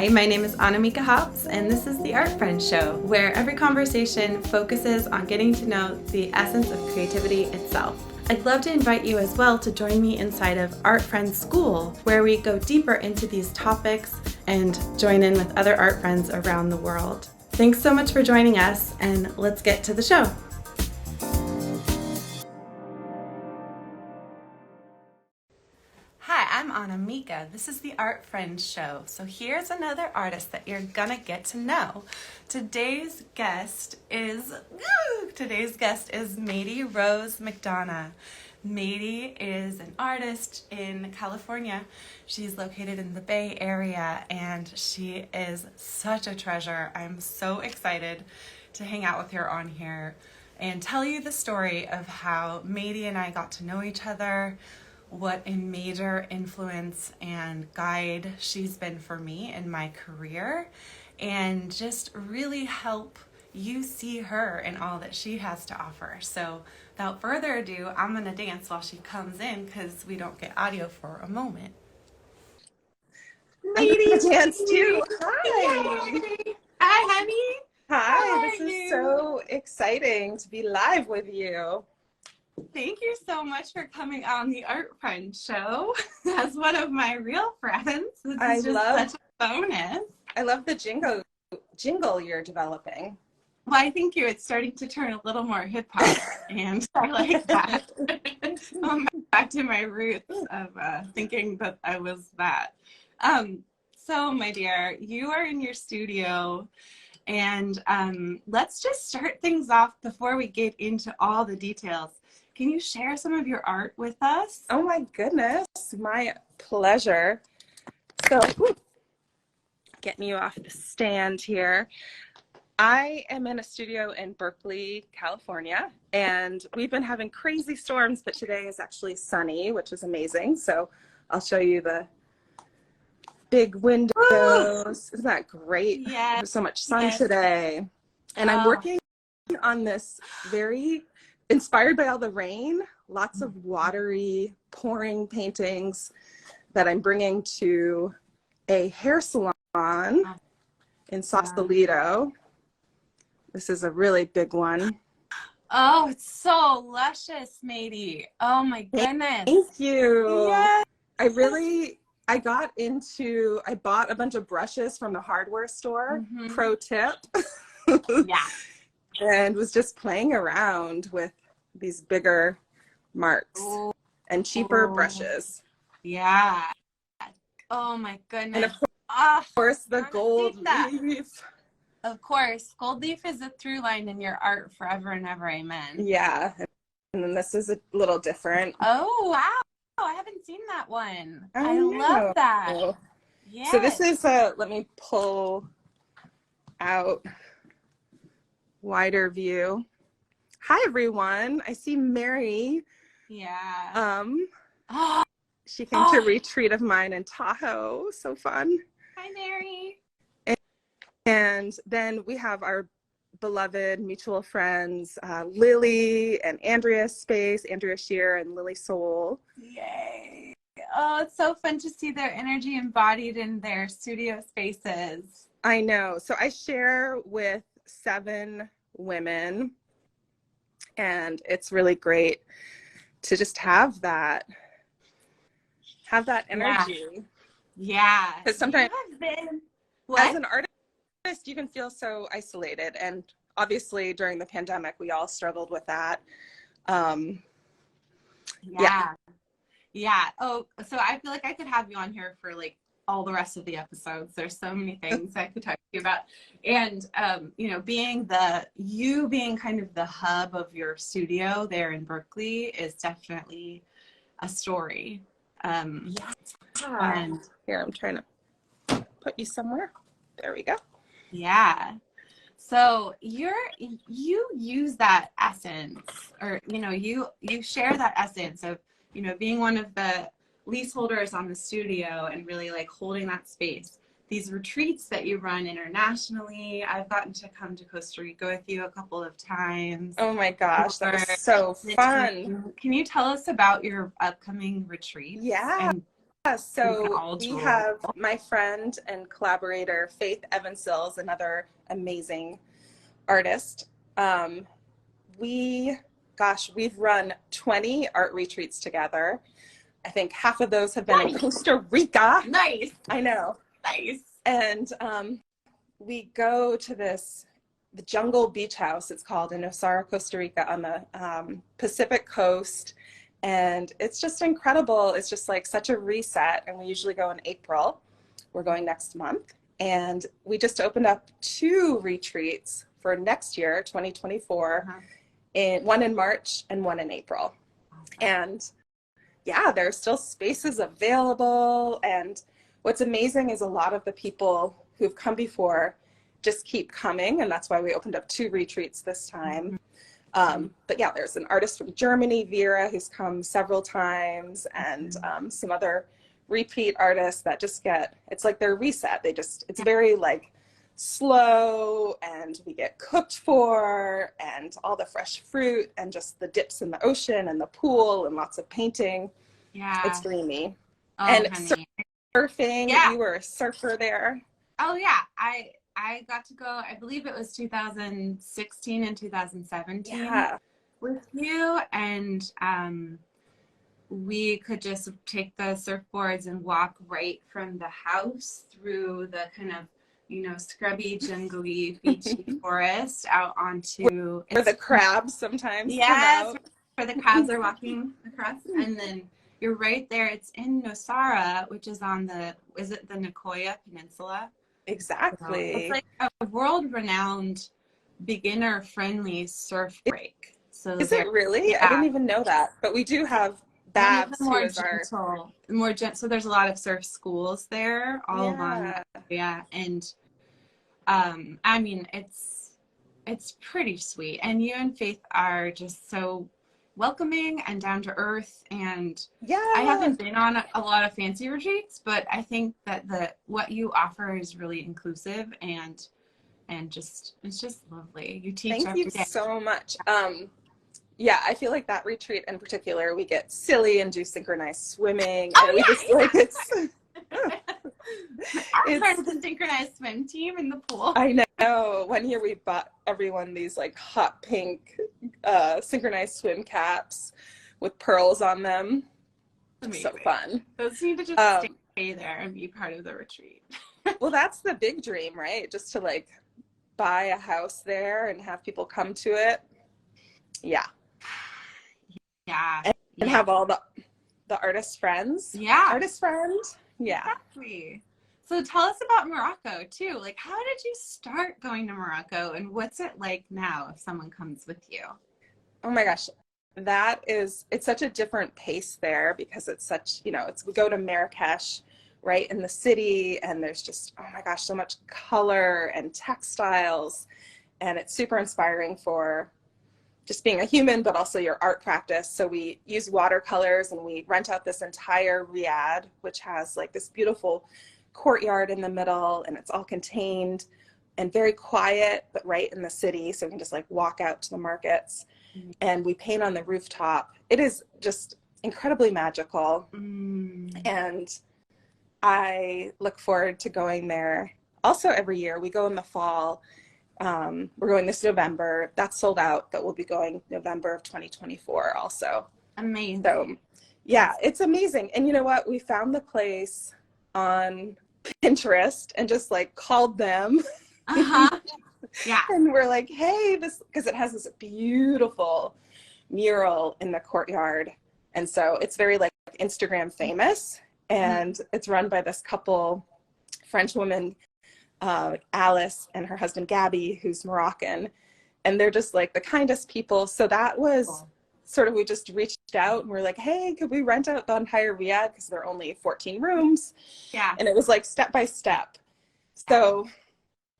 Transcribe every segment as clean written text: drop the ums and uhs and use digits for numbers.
Hi, my name is Annamieka Hops, and this is the Art Friends Show, where every conversation focuses on getting to know the essence of creativity itself. I'd love to invite you as well to join me inside of Art Friends School, where we go deeper into these topics and join in with other art friends around the world. Thanks so much for joining us, and let's get to the show. Hi, I'm Annamieka. This is the Art Friends Show. So here's another artist that you're gonna get to know. Today's guest is Mady Rose McDonough. Mady is an artist in California. She's located in the Bay Area, and she is such a treasure. I'm so excited to hang out with her on here and tell you the story of how Mady and I got to know each other, what a major influence and guide she's been for me in my career, and just really help you see her and all that she has to offer. So without further ado, I'm going to dance while she comes in because we don't get audio for a moment. Lady dance too. Hi. Yay. Hi, honey. Hi. This is so exciting to be live with you. Thank you so much for coming on the Art Friends Show as one of my real friends. This is such a bonus. I love the jingle you're developing. Well, I think it's starting to turn a little more hip hop, and I like that. I'm back to my roots of thinking that I was that. So, my dear, you are in your studio, and let's just start things off before we get into all the details. Can you share some of your art with us? Oh my goodness, my pleasure. So, getting you off the stand here. I am in a studio in Berkeley, California, and we've been having crazy storms, but today is actually sunny, which is amazing. So I'll show you the big windows. Isn't that great? Yeah. There's so much sun today. And I'm working on this very inspired by all the rain, lots of watery, pouring paintings that I'm bringing to a hair salon in Sausalito. This is a really big one. Oh, it's so luscious, Mady. Oh my goodness. Thank you. Yes. I bought a bunch of brushes from the hardware store, pro tip. Yeah. And was just playing around with these bigger marks and cheaper brushes. Yeah. Oh my goodness. And of course the gold leaf. Of course. Gold leaf is a through line in your art forever and ever. Amen. Yeah. And then this is a little different. Oh, wow. I haven't seen that one. I love that. Yeah. So this is let me pull out wider view. Hi everyone. I see Mary. Yeah. She came to a retreat of mine in Tahoe. So fun. Hi Mary. And then we have our beloved mutual friends, Lily and Andrea Space, Andrea Shear and Lily Soul. Yay. Oh, it's so fun to see their energy embodied in their studio spaces. I know. So I share with 7 women, and it's really great to just have that energy. Yeah. Because sometimes as an artist, you can feel so isolated, and obviously during the pandemic we all struggled with that. Yeah. Oh, so I feel like I could have you on here for like all the rest of the episodes. There's so many things I could talk to you about, and being kind of the hub of your studio there in Berkeley is definitely a story. And here, I'm trying to put you somewhere. There we go. Yeah. So you use that essence, or you share that essence of being one of the leaseholders on the studio and really like holding that space. These retreats that you run internationally, I've gotten to come to Costa Rica with you a couple of times. Oh my gosh, that was so fun. Can you tell us about your upcoming retreat? Yeah. So we have my friend and collaborator, Faith Evansills, another amazing artist. We've run 20 art retreats together. I think half of those have been in Costa Rica. Nice. I know. Nice. And we go to the Jungle Beach House, it's called, in Nosara, Costa Rica, on the Pacific coast. And it's just incredible. It's just like such a reset. And we usually go in April. We're going next month. And we just opened up 2 retreats for next year, 2024, one in March and one in April. And yeah, there are still spaces available. And what's amazing is a lot of the people who've come before just keep coming. And that's why we opened up 2 retreats this time. But yeah, there's an artist from Germany, Vera, who's come several times, and some other repeat artists that just it's like their reset. It's very like slow, and we get cooked for, and all the fresh fruit, and just the dips in the ocean and the pool and lots of painting. Yeah. It's dreamy. Oh, and honey. Surfing, you were a surfer there. Oh yeah, I got to go, I believe it was 2016 and 2017 with you, and we could just take the surfboards and walk right from the house through the kind of, scrubby, jungly, beachy forest out onto where the crabs sometimes come out. Where the crabs are walking across, and then you're right there. It's in Nosara, which is on the Nicoya Peninsula? Exactly. So it's like a world-renowned, beginner-friendly surf break. So is it really? Yeah. I didn't even know that. But we do have Babs, who is more gentle. So there's a lot of surf schools there, all along. Yeah, and I mean, it's pretty sweet. And you and Faith are just so welcoming and down to earth, and I haven't been on a lot of fancy retreats, but I think that what you offer is really inclusive and it's just lovely. You teach Thank every you day. so much. I feel like that retreat in particular, we get silly and do synchronized swimming, and we just like I'm part of the synchronized swim team in the pool. I know. One year we bought everyone these like hot pink synchronized swim caps with pearls on them. Amazing. So fun. Those need to just stay there and be part of the retreat. Well, that's the big dream, right? Just to like buy a house there and have people come to it. Yeah. And have all the artist friends. Artist friends. Yeah. Exactly. So tell us about Morocco too. Like, how did you start going to Morocco, and what's it like now if someone comes with you? Oh my gosh, it's such a different pace there, because it's such, we go to Marrakesh, right in the city, and there's just, oh my gosh, so much color and textiles, and it's super inspiring for just being a human, but also your art practice. So we use watercolors, and we rent out this entire riad, which has like this beautiful courtyard in the middle, and it's all contained and very quiet, but right in the city. So we can just like walk out to the markets, and we paint on the rooftop. It is just incredibly magical. And I look forward to going there also every year. We go in the fall. We're going this November. That's sold out, but we'll be going November of 2024 also. Amazing. So yeah, it's amazing. And you know what? We found the place on Pinterest and just like called them. Yeah. And we're like, hey, because it has this beautiful mural in the courtyard. And so it's very like Instagram famous, and it's run by this couple, French woman, Alice, and her husband Gabby, who's Moroccan, and they're just like the kindest people. So that was sort of, we just reached out and we're like, hey, could we rent out the entire riad, because there are only 14 rooms. And it was like step by step. So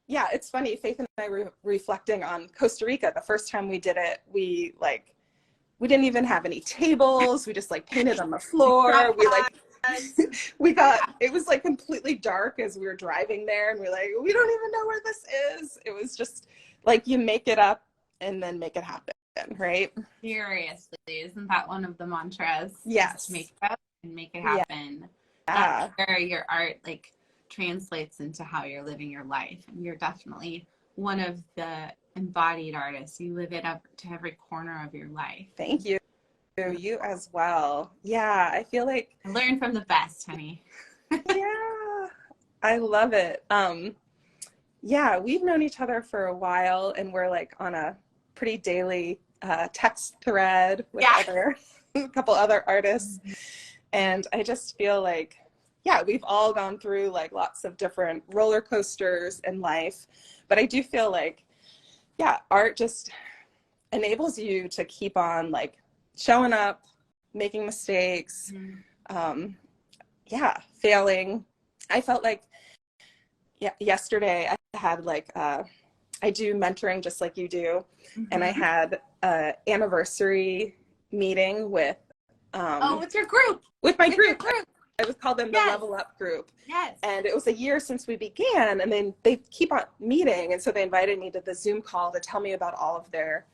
yeah, it's funny, Faith and I were reflecting on Costa Rica. The first time we did it, we didn't even have any tables. We just like painted on the floor. It was like completely dark as we were driving there, and we're like, we don't even know where this is. It was just like, you make it up and then make it happen, right? Seriously, isn't that one of the mantras? Yes. Just make it up and make it happen. Yeah. where your art like translates into how you're living your life. And you're definitely one of the embodied artists. You live it up to every corner of your life. Thank you. You as well. Yeah, I feel like I learn from the best, honey. yeah, I love it. Yeah, we've known each other for a while, and we're like on a pretty daily text thread with a couple other artists. And I just feel like, yeah, we've all gone through like lots of different roller coasters in life. But I do feel like, yeah, art just enables you to keep on like showing up, making mistakes, failing. I felt like yesterday I had like I do mentoring just like you do, and I had an anniversary meeting with with your group. With my group. I would call them the Yes. Level Up group. Yes. And it was a year since we began, and then they keep on meeting, and so they invited me to the Zoom call to tell me about all of their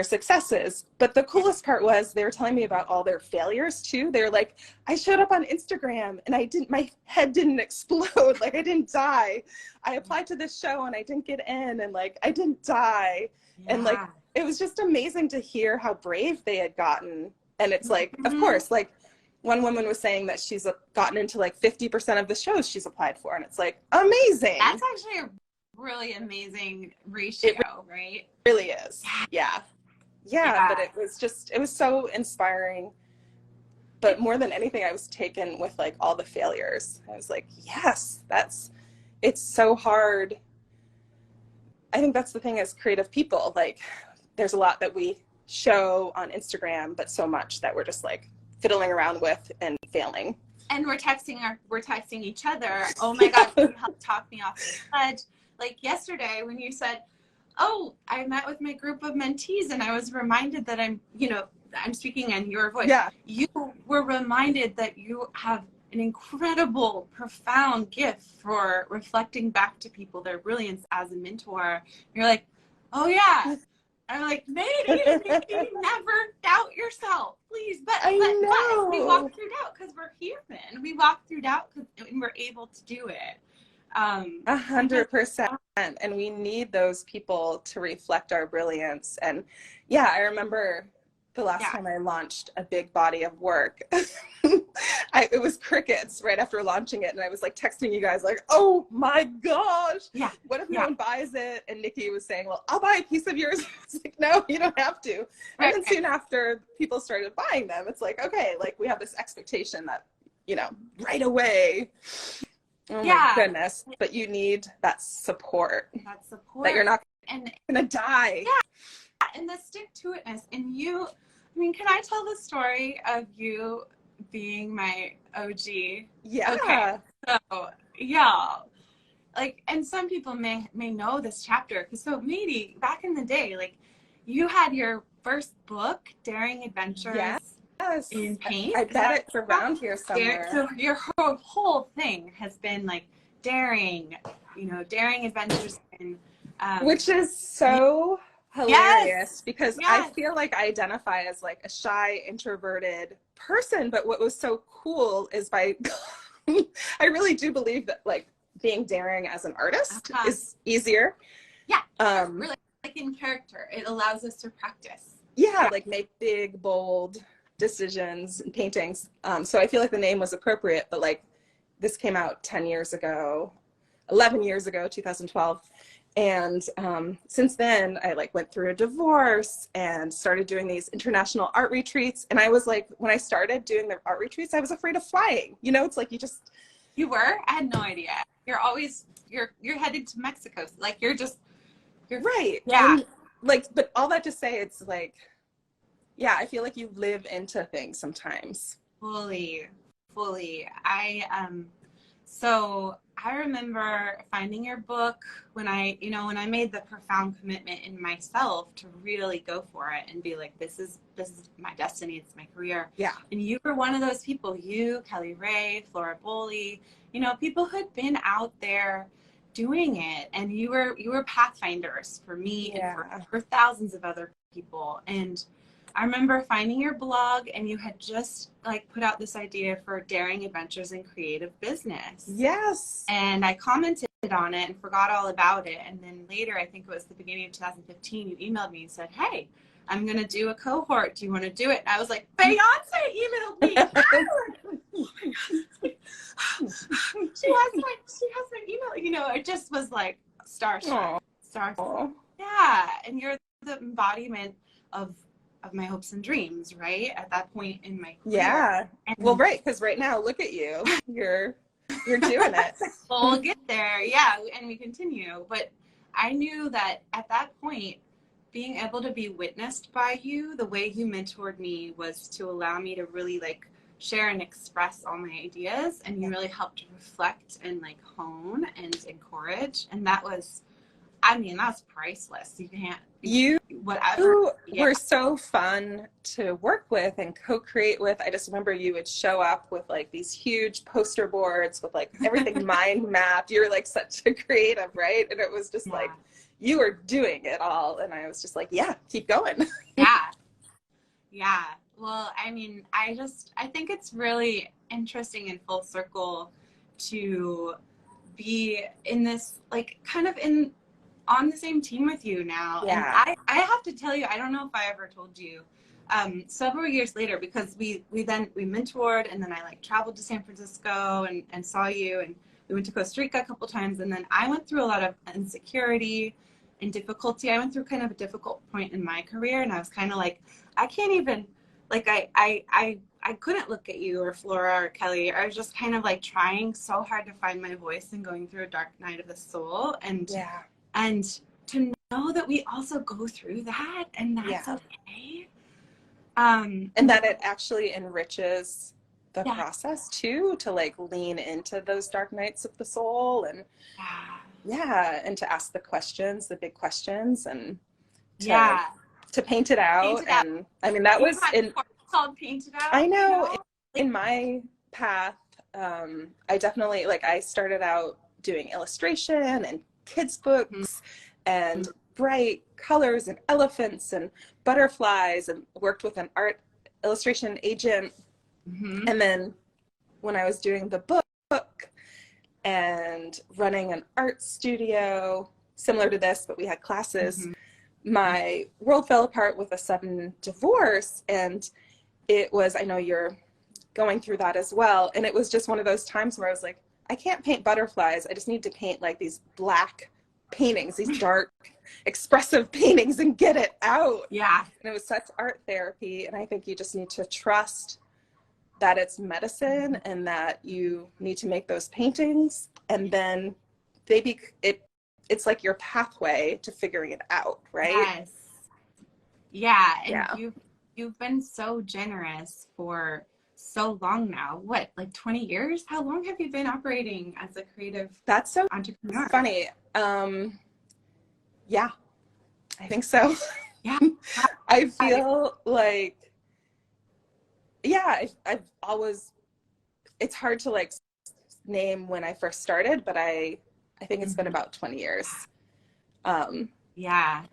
successes. But the coolest part was they were telling me about all their failures too. They're like, I showed up on Instagram and my head didn't explode. Like I didn't die. I applied to this show and I didn't get in, and like I didn't die. Yeah. And like, it was just amazing to hear how brave they had gotten. And it's like, of course, like one woman was saying that she's gotten into like 50% of the shows she's applied for. And it's like, amazing. That's actually a really amazing ratio, right? It really is. Yeah. But it was so inspiring. But more than anything, I was taken with like all the failures. I was like, yes, it's so hard. I think that's the thing as creative people, like there's a lot that we show on Instagram, but so much that we're just like fiddling around with and failing. And we're texting each other. Oh my God, you helped talk me off the ledge. Like yesterday when you said, oh, I met with my group of mentees and I was reminded that I'm speaking in your voice. Yeah. You were reminded that you have an incredible, profound gift for reflecting back to people their brilliance as a mentor. You're like, oh yeah. I'm like, maybe never doubt yourself, please. But we walk through doubt because we're human. We walk through doubt and we're able to do it. 100%. And we need those people to reflect our brilliance. And yeah, I remember the last time I launched a big body of work, it was crickets right after launching it. And I was like texting you guys like, oh my gosh, what if no one buys it? And Nikki was saying, well, I'll buy a piece of yours. It's like, no, you don't have to. And then soon after people started buying them, it's like, okay, like we have this expectation that, right away. Oh my goodness. But you need that support. That you're not gonna die. Yeah. And the stick-to-itness. And you, can I tell the story of you being my OG? Yeah. Okay. So, yeah. Like, and some people may know this chapter. So maybe back in the day, like you had your first book, Daring Adventures. Yes. In paint. I bet it's around here somewhere. So your whole thing has been like daring adventures in which is so hilarious because I feel like I identify as like a shy, introverted person, but what was so cool is I really do believe that like being daring as an artist is easier. Yeah. Really like in character. It allows us to practice. Yeah, like make big, bold decisions and paintings. So I feel like the name was appropriate, but like this came out 11 years ago, 2012. And since then I like went through a divorce and started doing these international art retreats. And I was like, when I started doing the art retreats, I was afraid of flying. It's like you were? I had no idea. You're headed to Mexico. Like you're right. Yeah. And, like, but all that to say, it's like, yeah, I feel like you live into things sometimes. Fully. So I remember finding your book when I made the profound commitment in myself to really go for it and be like, this is my destiny. It's my career. Yeah. And you were one of those people, you, Kelly Ray, Flora Boley, people who had been out there doing it. And you were pathfinders for me and for thousands of other people. And I remember finding your blog, and you had just like put out this idea for daring adventures in creative business. Yes. And I commented on it and forgot all about it. And then later, I think it was the beginning of 2015, you emailed me and said, hey, I'm going to do a cohort. Do you want to do it? And I was like, Beyonce emailed me. Oh my God. She has my email. You know, it just was like starstruck. Yeah. And you're the embodiment of my hopes and dreams, right? At that point in my career. Yeah. And Well, right. Because right now, look at you. You're doing it. Well, we'll get there. Yeah. And we continue. But I knew that at that point, being able to be witnessed by you, the way you mentored me was to allow me to really like share and express all my ideas. And you really helped reflect and like hone and encourage. And that was, I mean, that's priceless. You can't, whatever. Were so fun to work with and co-create with. I just remember you would show up with like these huge poster boards with like everything mind mapped. You're like such a creative, right? And it was just like, you were doing it all. And I was just like, yeah, keep going. Yeah. Well, I mean, I think it's really interesting and full circle to be in this, like kind of on the same team with you now. Yeah. And I have to tell you, I don't know if I ever told you, several years later, because we mentored, and then I like traveled to San Francisco and saw you, and we went to Costa Rica a couple times. And then I went through a lot of insecurity and difficulty. I went through kind of a difficult point in my career, and I was kind of like, I can't even, like, I couldn't look at you or Flora or Kelly. I was just kind of like trying so hard to find my voice and going through a dark night of the soul. And to know that we also go through that, and that's okay. And that it actually enriches the process too, to like lean into those dark nights of the soul, and and to ask the questions, the big questions, and to paint it out. And I mean, that was called Paint It Out. I know in my path, I definitely, like, I started out doing illustration and kids books and bright colors and elephants and butterflies, and worked with an art illustration agent. And then when I was doing the book and running an art studio similar to this, but we had classes, my world fell apart with a sudden divorce. And it was, I know you're going through that as well. And it was just one of those times where I was like, I can't paint butterflies. I just need to paint like these black paintings, these dark, expressive paintings, and get it out. Yeah. And it was such art therapy. And I think you just need to trust that it's medicine, and that you need to make those paintings, and then it's like your pathway to figuring it out, right? Yes. Yeah. And you've been so generous for so long now. What, like 20 years? How long have you been operating as a creative entrepreneur? Funny. Yeah, I think so. Yeah. I feel like, I've always, it's hard to like name when I first started, but I think it's been about 20 years. Yeah.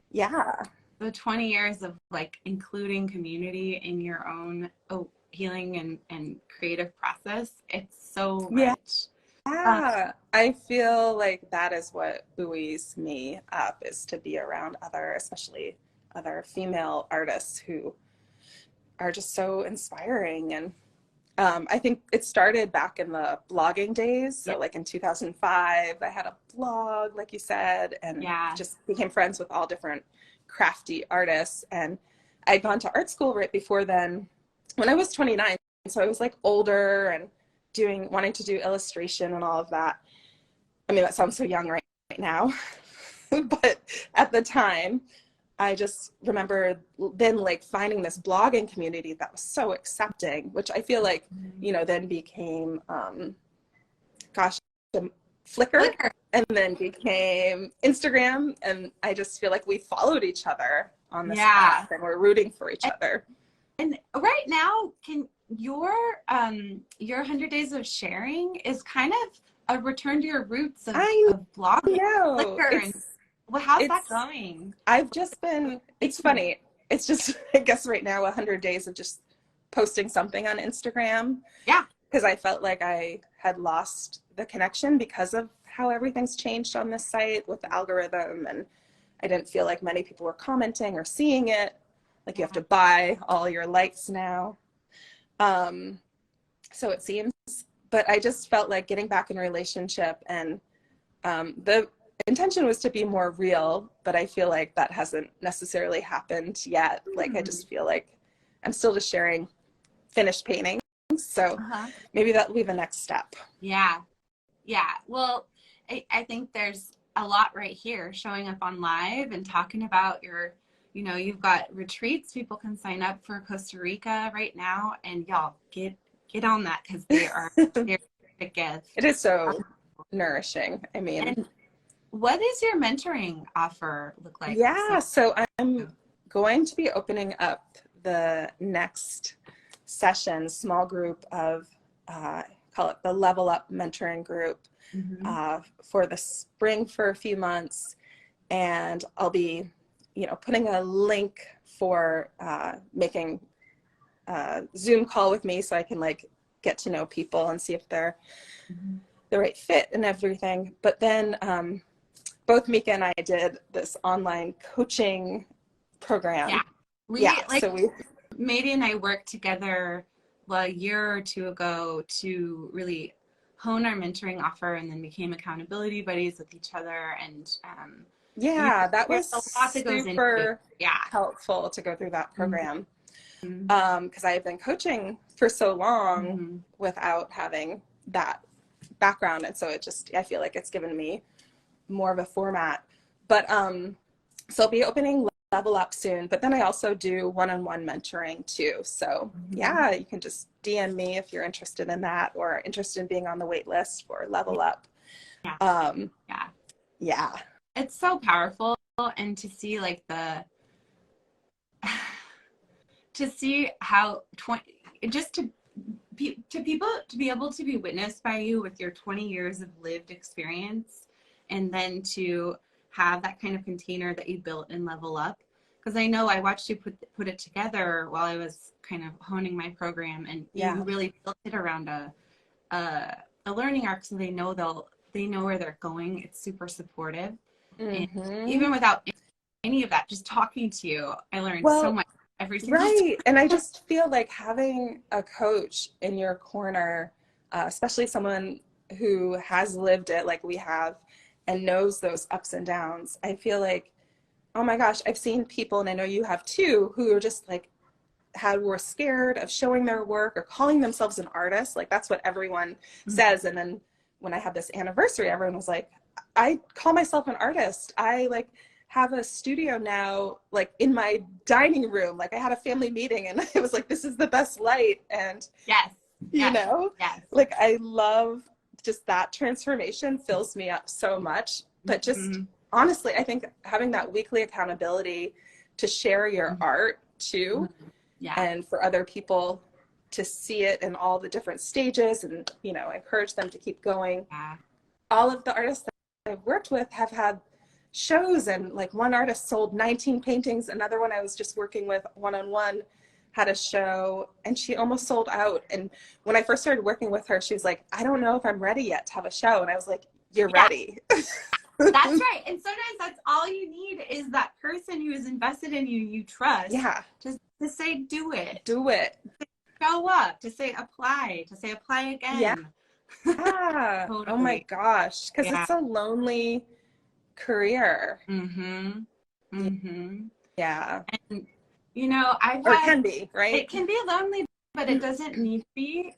The 20 years of like including community in your own healing and creative process. It's so rich. I feel like that is what buoys me up, is to be around especially other female artists who are just so inspiring. And I think it started back in the blogging days. So like in 2005, I had a blog, like you said, and just became friends with all different crafty artists. And I'd gone to art school right before then, when I was 29. So I was like older and wanting to do illustration and all of that. I mean, that sounds so young right now, but at the time, I just remember then like finding this blogging community that was so accepting, which I feel like, then became, Flickr, and then became Instagram. And I just feel like we followed each other on this path, and we're rooting for each other. And right now, your 100 Days of Sharing is kind of a return to your roots of blogging. Flickr. How's that going? I've just been, it's funny. it's just, I guess right now, 100 days of just posting something on Instagram. Yeah. Because I felt like I had lost the connection because of how everything's changed on this site with the algorithm. And I didn't feel like many people were commenting or seeing it. Like you have to buy all your likes now. So it seems, but I just felt like getting back in a relationship, and the intention was to be more real, but I feel like that hasn't necessarily happened yet. Like I just feel like I'm still just sharing finished paintings. So maybe that'll be the next step. Yeah. Well, I think there's a lot right here, showing up on live and talking about your, you've got retreats. People can sign up for Costa Rica right now, and y'all get on that, because they're a gift. It is so nourishing. I mean, and what does your mentoring offer look like? Yeah, so I'm going to be opening up the next session, small group of, call it the Level Up Mentoring Group, for the spring for a few months. And I'll be, putting a link for making a Zoom call with me, so I can like get to know people and see if they're the right fit and everything. But then both Mika and I did this online coaching program. Mady and I worked together a year or two ago to really hone our mentoring offer, and then became accountability buddies with each other. And that was super helpful to go through that program, because I have been coaching for so long without having that background, and so I feel like it's given me more of a format. But so I'll be opening Level Up soon, but then I also do one-on-one mentoring too. So you can just DM me if you're interested in that, or interested in being on the wait list for Level Up. It's so powerful, and to see like to see how to people to be able to be witnessed by you with your 20 years of lived experience, and then to have that kind of container that you built in Level Up. Because I know I watched you put it together while I was kind of honing my program, and you really built it around a learning arc, so they know where they're going. It's super supportive. And even without any of that, just talking to you, I learned so much every single time. And I just feel like having a coach in your corner, especially someone who has lived it like we have and knows those ups and downs, I feel like, oh my gosh, I've seen people, and I know you have too, who are just like were scared of showing their work or calling themselves an artist. Like that's what everyone says. And then when I had this anniversary, everyone was like, I call myself an artist. I like have a studio now, like in my dining room. Like I had a family meeting, and I was like, this is the best light. And like I love just that transformation, fills me up so much. But just honestly, I think having that weekly accountability to share your art too, and for other people to see it in all the different stages, and encourage them to keep going. All of the artists that I've worked with have had shows, and like one artist sold 19 paintings, another one I was just working with one-on-one had a show, and she almost sold out. And when I first started working with her, she was like, I don't know if I'm ready yet to have a show. And I was like, you're ready. That's right. And sometimes that's all you need, is that person who is invested in you trust. Just to say, do it. Show up, to say apply again. Totally. Oh my gosh, because it's a lonely career. And it can be, right? It can be lonely, but it doesn't need to be.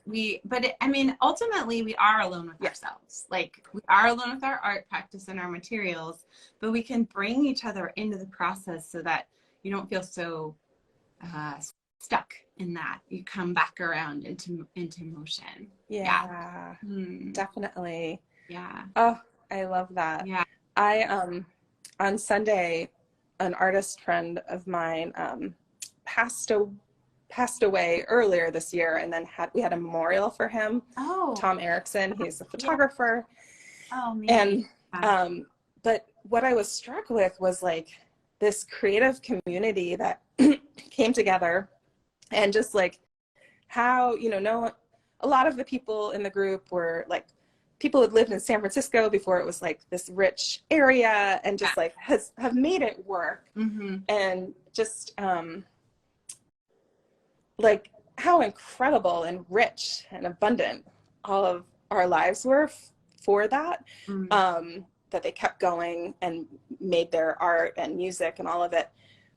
Ultimately we are alone with ourselves. Like we are alone with our art practice and our materials, but we can bring each other into the process so that you don't feel so stuck in that. You come back around into motion. Definitely. Yeah. Oh, I love that. I on Sunday, an artist friend of mine passed away earlier this year, and then we had a memorial for him. Tom Erickson, he's a photographer. And but what I was struck with was like this creative community that came together, and just like how, you know, a lot of the people in the group were like people who had lived in San Francisco before it was like this rich area, and just like have made it work. And just like how incredible and rich and abundant all of our lives were for that, that they kept going and made their art and music and all of it.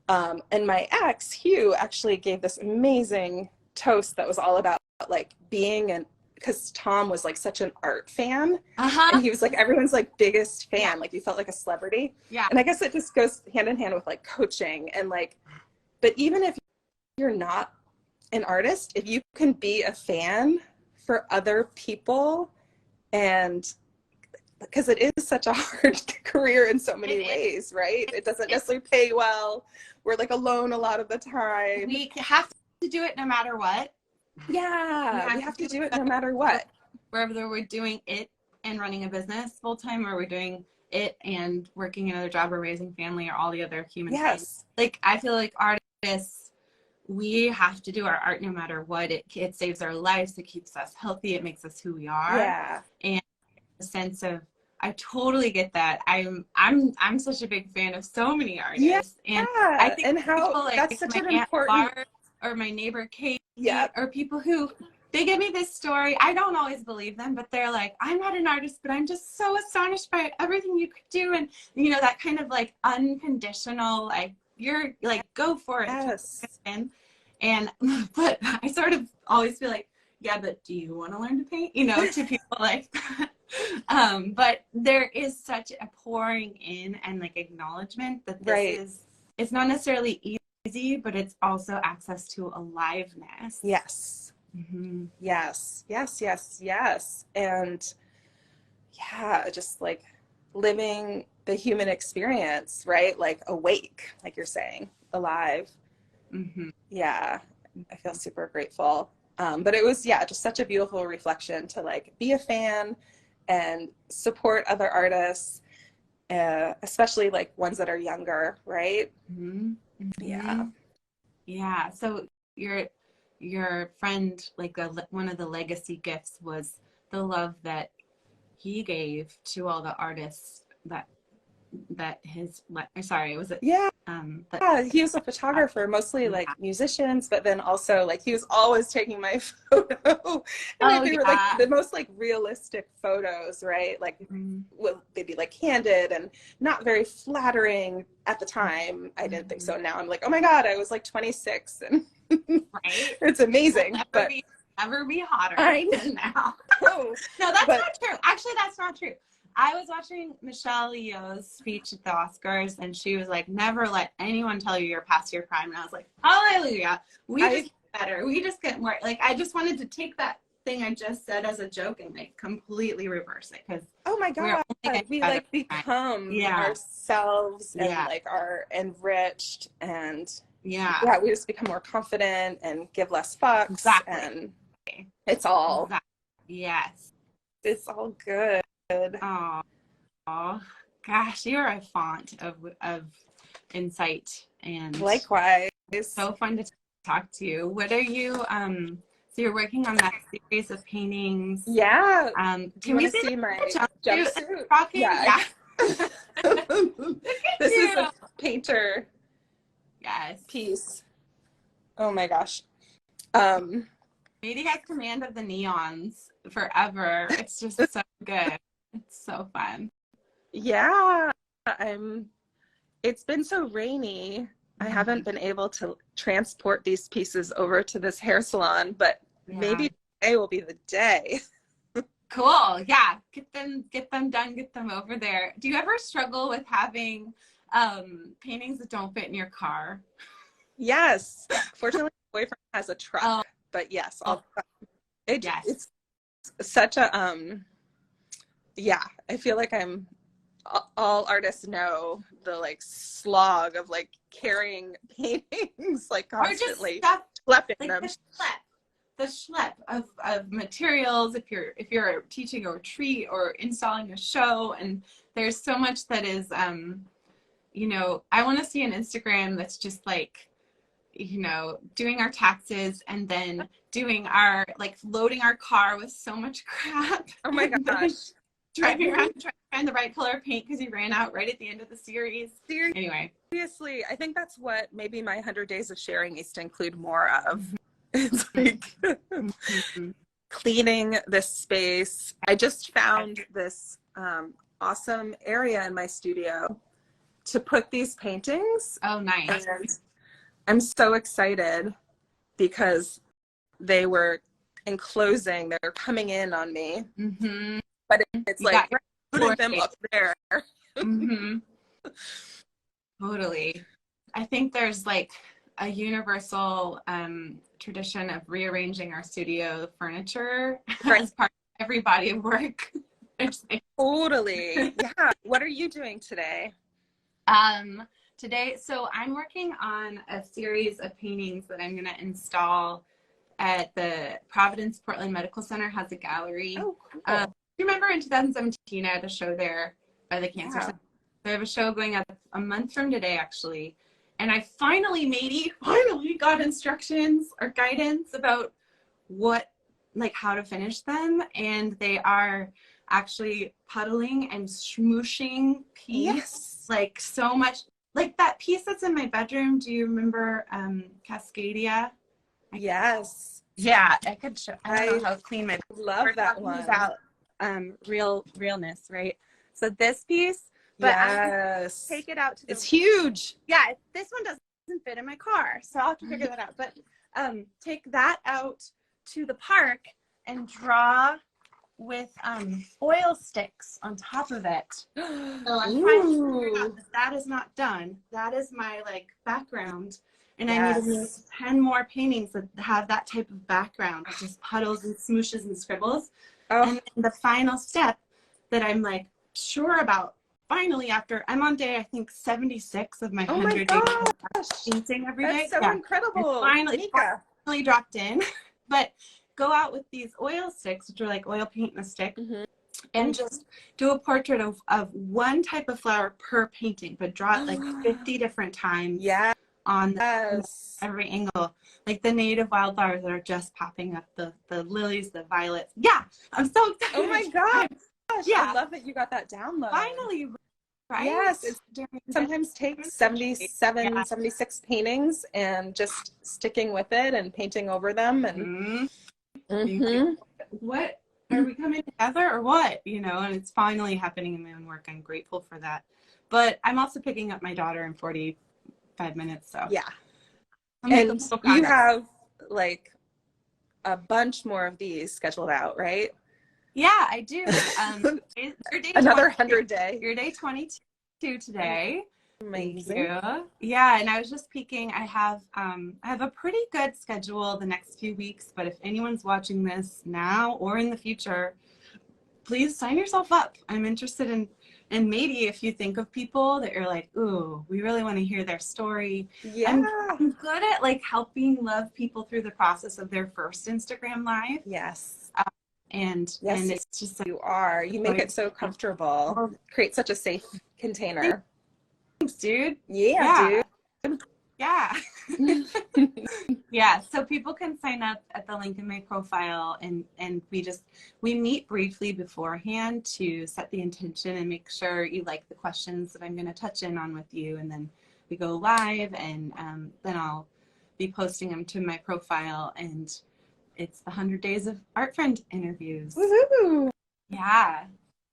And my ex, Hugh, actually gave this amazing toast that was all about like being because Tom was like such an art fan, and he was like everyone's like biggest fan, like you felt like a celebrity. And I guess it just goes hand in hand with like coaching, and like, but even if you're not an artist, if you can be a fan for other people, and because it is such a hard career in so many ways, right? It doesn't necessarily pay well. We're like alone a lot of the time. We have to do it no matter what. Yeah, we have to do it no matter what. Whether we're doing it and running a business full time, or we're doing it and working another job, or raising family, or all the other human things. Like, I feel like artists, we have to do our art no matter what. It saves our lives. It keeps us healthy. It makes us who we are. Yeah. And the sense of, I totally get that. I'm such a big fan of so many artists. And I think and how people like that's such my an Aunt important Barb, or my neighbor Kate, Yeah. or people who, they give me this story. I don't always believe them, but they're like, I'm not an artist, but I'm just so astonished by everything you could do. And, you know, that kind of like unconditional, like, you're like, go for it. Yes. And, but I sort of always feel like, yeah, but do you want to learn to paint? You know, to people like, but there is such a pouring in and like acknowledgement that this is, it's not necessarily easy, but it's also access to aliveness. Yes. Yes. And yeah, just like living the human experience, right? Like awake, like you're saying, alive. Yeah, I feel super grateful. But it was, just such a beautiful reflection to like be a fan and support other artists, especially like ones that are younger, right? Yeah. So your friend, like one of the legacy gifts was the love that he gave to all the artists that his, sorry, was it? Yeah, he was a photographer, mostly like musicians, but then also like he was always taking my photo. And they were like the most like realistic photos, right? Like they'd be like candid and not very flattering at the time. I didn't think so. Now I'm like, oh my God, I was like 26 and it's amazing. But never be hotter than now. No, that's not true. Actually, that's not true. I was watching Michelle Yeoh's speech at the Oscars, and she was like, never let anyone tell you you're past your prime. And I was like, hallelujah. We just get better. We just get more. Like, I just wanted to take that thing I just said as a joke and like completely reverse it. Because oh my God, we like become ourselves and like are enriched, and we just become more confident and give less fucks. And it's all, it's all good. Oh, gosh, you are a font of insight, and likewise, so fun to talk to you. What are you so you're working on that series of paintings? Can we see my jumpsuit? This is a painter piece. Oh my gosh. Mady has command of the neons forever. It's just so good. It's so fun. Yeah, it's been so rainy. I haven't been able to transport these pieces over to this hair salon, but maybe today will be the day. Cool. Yeah. Get them done, get them over there. Do you ever struggle with having paintings that don't fit in your car? Yes. Fortunately, my boyfriend has a truck, but yes, it's such a I feel like all artists know the like slog of like carrying paintings like constantly, schlepping them. The schlep of materials if you're teaching a retreat or installing a show, and there's so much that is I want to see an Instagram that's just like, you know, doing our taxes and then doing our, like, loading our car with so much crap. Oh my And then gosh. driving around trying to find the right color of paint because he ran out right at the end of the series. Anyway. Seriously, I think that's what maybe my 100 days of sharing needs to include more of. It's like cleaning this space. I just found this awesome area in my studio to put these paintings. Oh, nice. And I'm so excited because they were enclosing, they're coming in on me. Mm-hmm. But it's You like got putting them up there. Mm-hmm. Totally. I think there's like a universal tradition of rearranging our studio furniture as part of every body of work. Totally. Yeah. What are you doing today? Today, so I'm working on a series of paintings that I'm going to install at the Providence Portland Medical Center. Has a gallery. Oh, cool. You remember in 2017 I had a show there by the Cancer Center? I have a show going up a month from today, actually. And I finally got instructions or guidance about how to finish them. And they are actually puddling and smooshing piece. Yes. Like so much, like that piece that's in my bedroom. Do you remember Cascadia? Yes. Yeah, I could show. I don't know how clean my. Love that one. About realness, right? So this piece, but yes, take it out to it's huge. Yeah, this one doesn't fit in my car, so I'll have to figure that out. But take that out to the park and draw with oil sticks on top of it. So I'm trying to figure out that is not done. That is my like background. And I need to make 10 more paintings that have that type of background, just puddles and smooshes and scribbles. Oh. And then the final step that I'm like sure about, finally, after I'm on day, I think 76 of my 100 days painting every day. That's so incredible. And finally dropped in. But go out with these oil sticks, which are like oil paint in a stick, and just do a portrait of one type of flower per painting, but draw it like 50 different times. Yeah. On every angle, like the native wildflowers that are just popping up, the lilies, the violets. Yeah, I'm so excited. Oh my gosh. Yeah. I love that you got that download. Finally, right? Yes, it sometimes takes 77, 76 paintings and just sticking with it and painting over them. And what, are we coming together or what? You know, and it's finally happening in my own work. I'm grateful for that. But I'm also picking up my daughter in 45 minutes, so yeah. And you have like a bunch more of these scheduled out, right? Yeah, I do. Another 100 day. Your day 22 today. Amazing. Yeah, and I was just peeking. I have a pretty good schedule the next few weeks, but if anyone's watching this now or in the future, please sign yourself up. I'm interested in. And maybe if you think of people that you're like, ooh, we really want to hear their story. Yeah. I'm good at like helping love people through the process of their first Instagram live. Yes. And it's just like, you make it so comfortable. Create such a safe container. Thanks, dude. Yeah. Dude. Yeah. Yeah. So people can sign up at the link in my profile and we meet briefly beforehand to set the intention and make sure you like the questions that I'm going to touch in on with you. And then we go live and then I'll be posting them to my profile, and it's the 100 Days of Art Friend interviews. Woohoo! Yeah.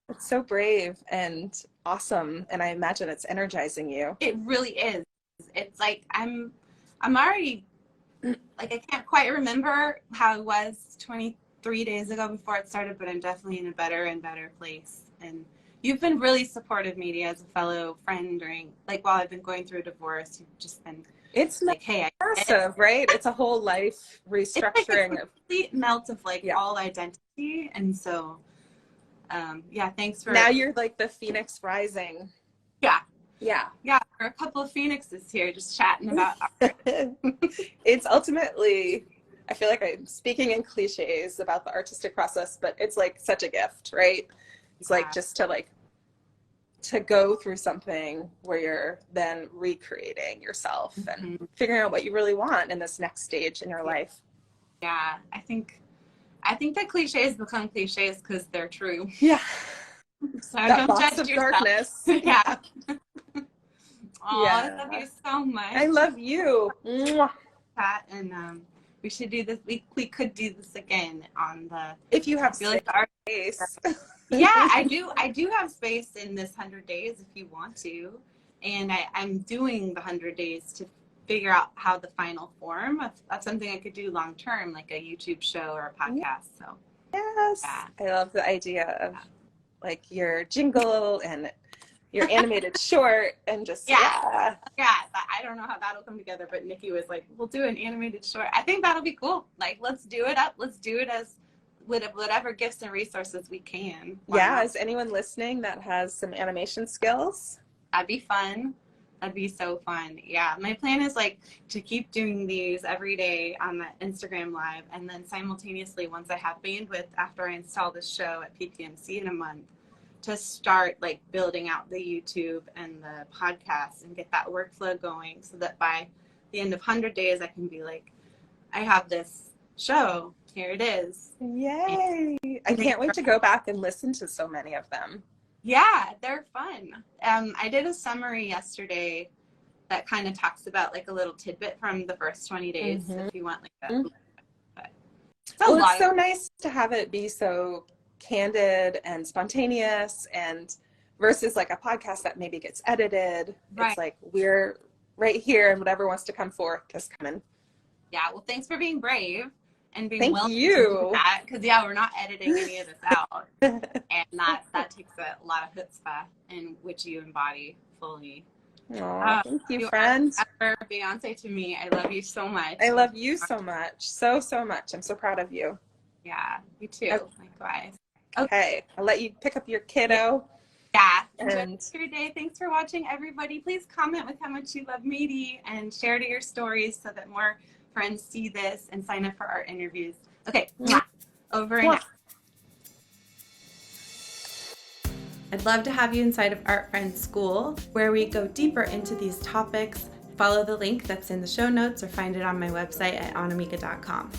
It's so brave and awesome. And I imagine it's energizing you. It really is. It's like I'm already, like, I can't quite remember how it was 23 days ago before it started, but I'm definitely in a better and better place. And you've been really supportive, Media, as a fellow friend during, like, while I've been going through a divorce. You've just been, it's like, hey, massive, right? It's a whole life restructuring. It's like a complete melt of like all identity. And so, yeah, thanks for. Now you're like the Phoenix rising. Yeah. Yeah. Yeah, we're a couple of phoenixes here just chatting about art. It's ultimately, I feel like I'm speaking in cliches about the artistic process, but it's like such a gift, right? It's like just to like to go through something where you're then recreating yourself and figuring out what you really want in this next stage in your life. Yeah, I think that cliches become cliches because they're true. Yeah. So That don't box judge of yourself. darkness. Yeah. Oh, Yeah. I love you so much. I love you. Mwah. Pat, and we should do this. We could do this again on the. If you have Really space. Yeah, I do have space in this 100 days if you want to, and I'm doing the 100 days to figure out how the final form. That's something I could do long term, like a YouTube show or a podcast. So Yes. yeah. I love the idea of like your jingle and your animated short and just Yeah, I don't know how that'll come together, but Nikki was like, we'll do an animated short. I think that'll be cool. Like, let's do it up. Let's do it as with whatever gifts and resources we can. Yeah, is anyone listening that has some animation skills? That'd be fun. That'd be so fun. Yeah, my plan is like to keep doing these every day on the Instagram Live, and then simultaneously, once I have bandwidth after I install this show at PPMC in a month, to start like building out the YouTube and the podcast and get that workflow going, so that by the end of 100 days, I can be like, I have this show. Here it is. Yay! I can't wait to go back and listen to so many of them. Yeah, they're fun. I did a summary yesterday that kind of talks about like a little tidbit from the first 20 days if you want like that. But it's so nice to have it be so candid and spontaneous, and versus like a podcast that maybe gets edited. Right. It's like we're right here and whatever wants to come forth is coming. Yeah, well, thanks for being brave and being Thank willing you. to do that, because we're not editing any of this out, and that takes a lot of chutzpah, in which you embody fully. Thank you, friend. Are Beyonce to me. I love you so much. I love you so much, so much. I'm so proud of you. Yeah, you too. Okay. Likewise. Okay, I'll let you pick up your kiddo. Yeah, enjoy your day. Thanks for watching, everybody. Please comment with how much you love Meaty and share to your stories so that more friends see this and sign up for our interviews. Okay, over and out. I'd love to have you inside of Art Friends School, where we go deeper into these topics. Follow the link that's in the show notes or find it on my website at annamieka.com.